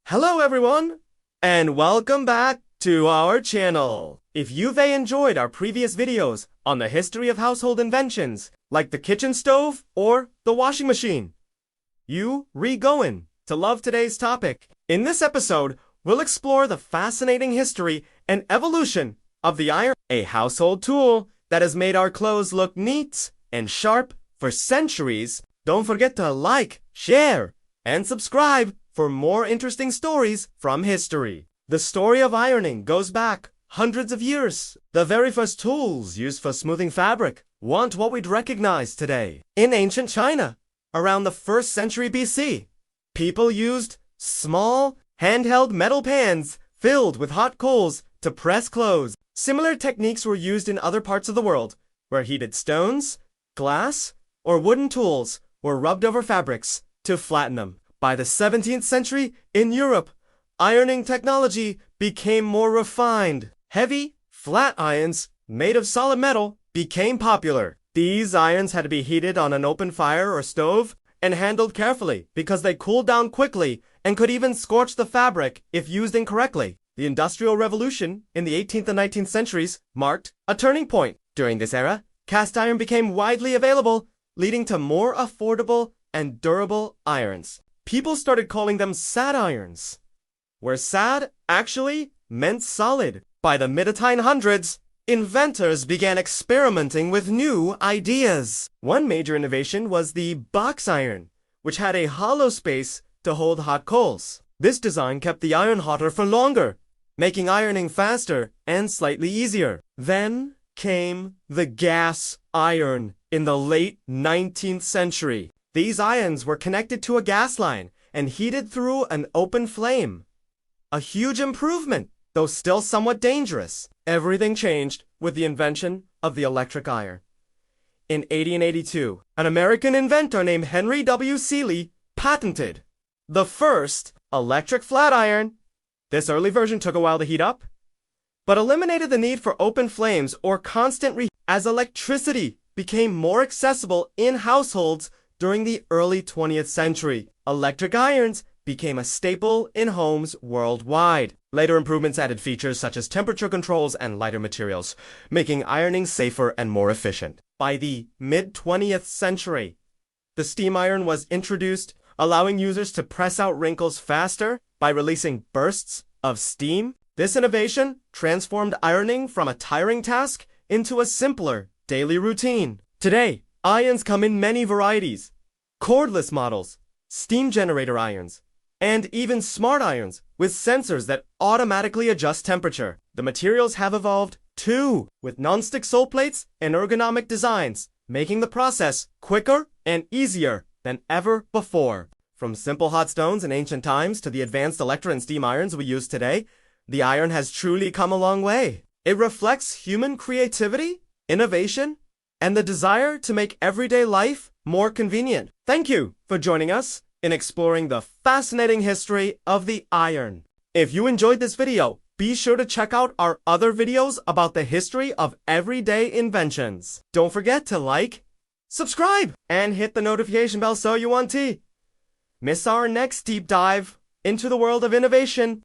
Hello everyone, and welcome back to our channel. If you've enjoyed our previous videos on the history of household inventions, like the kitchen stove or the washing machine, you're going to love today's topic. In this episode, we'll explore the fascinating history and evolution of the iron, a household tool that has made our clothes look neat and sharp for centuries. Don't forget to like, share, and subscribe for more interesting stories from history. The story of ironing goes back hundreds of years. The very first tools used for smoothing fabric weren't what we'd recognize today. In ancient China, around the 1st century BC, people used small, handheld metal pans filled with hot coals to press clothes. Similar techniques were used in other parts of the world, where heated stones, glass, or wooden tools were rubbed over fabrics to flatten them. By the 17th century, in Europe, ironing technology became more refined. Heavy, flat irons made of solid metal became popular. These irons had to be heated on an open fire or stove and handled carefully because they cooled down quickly and could even scorch the fabric if used incorrectly. The Industrial Revolution in the 18th and 19th centuries marked a turning point. During this era, cast iron became widely available, leading to more affordable and durable irons. People started calling them sad irons, where sad actually meant solid. By the mid-1800s, inventors began experimenting with new ideas. One major innovation was the box iron, which had a hollow space to hold hot coals. This design kept the iron hotter for longer, making ironing faster and slightly easier. Then came the gas iron in the late 19th century. These irons were connected to a gas line and heated through an open flame. A huge improvement, though still somewhat dangerous. Everything changed with the invention of the electric iron. In 1882, an American inventor named Henry W. Seeley patented the first electric flat iron. This early version took a while to heat up, but eliminated the need for open flames or constant reheat. As electricity became more accessible in households during the early 20th century, electric irons became a staple in homes worldwide. Later improvements added features such as temperature controls and lighter materials, making ironing safer and more efficient. By the mid-20th century, the steam iron was introduced, allowing users to press out wrinkles faster by releasing bursts of steam. This innovation transformed ironing from a tiring task into a simpler daily routine. Today, irons come in many varieties: cordless models, steam generator irons, and even smart irons with sensors that automatically adjust temperature. The materials have evolved too, with non-stick sole plates and ergonomic designs, making the process quicker and easier than ever before. From simple hot stones in ancient times to the advanced electric and steam irons we use today, the iron has truly come a long way. It reflects human creativity, innovation, and the desire to make everyday life more convenient. Thank you for joining us in exploring the fascinating history of the iron. If you enjoyed this video, be sure to check out our other videos about the history of everyday inventions. Don't forget to like, subscribe, and hit the notification bell so you won't miss our next deep dive into the world of innovation.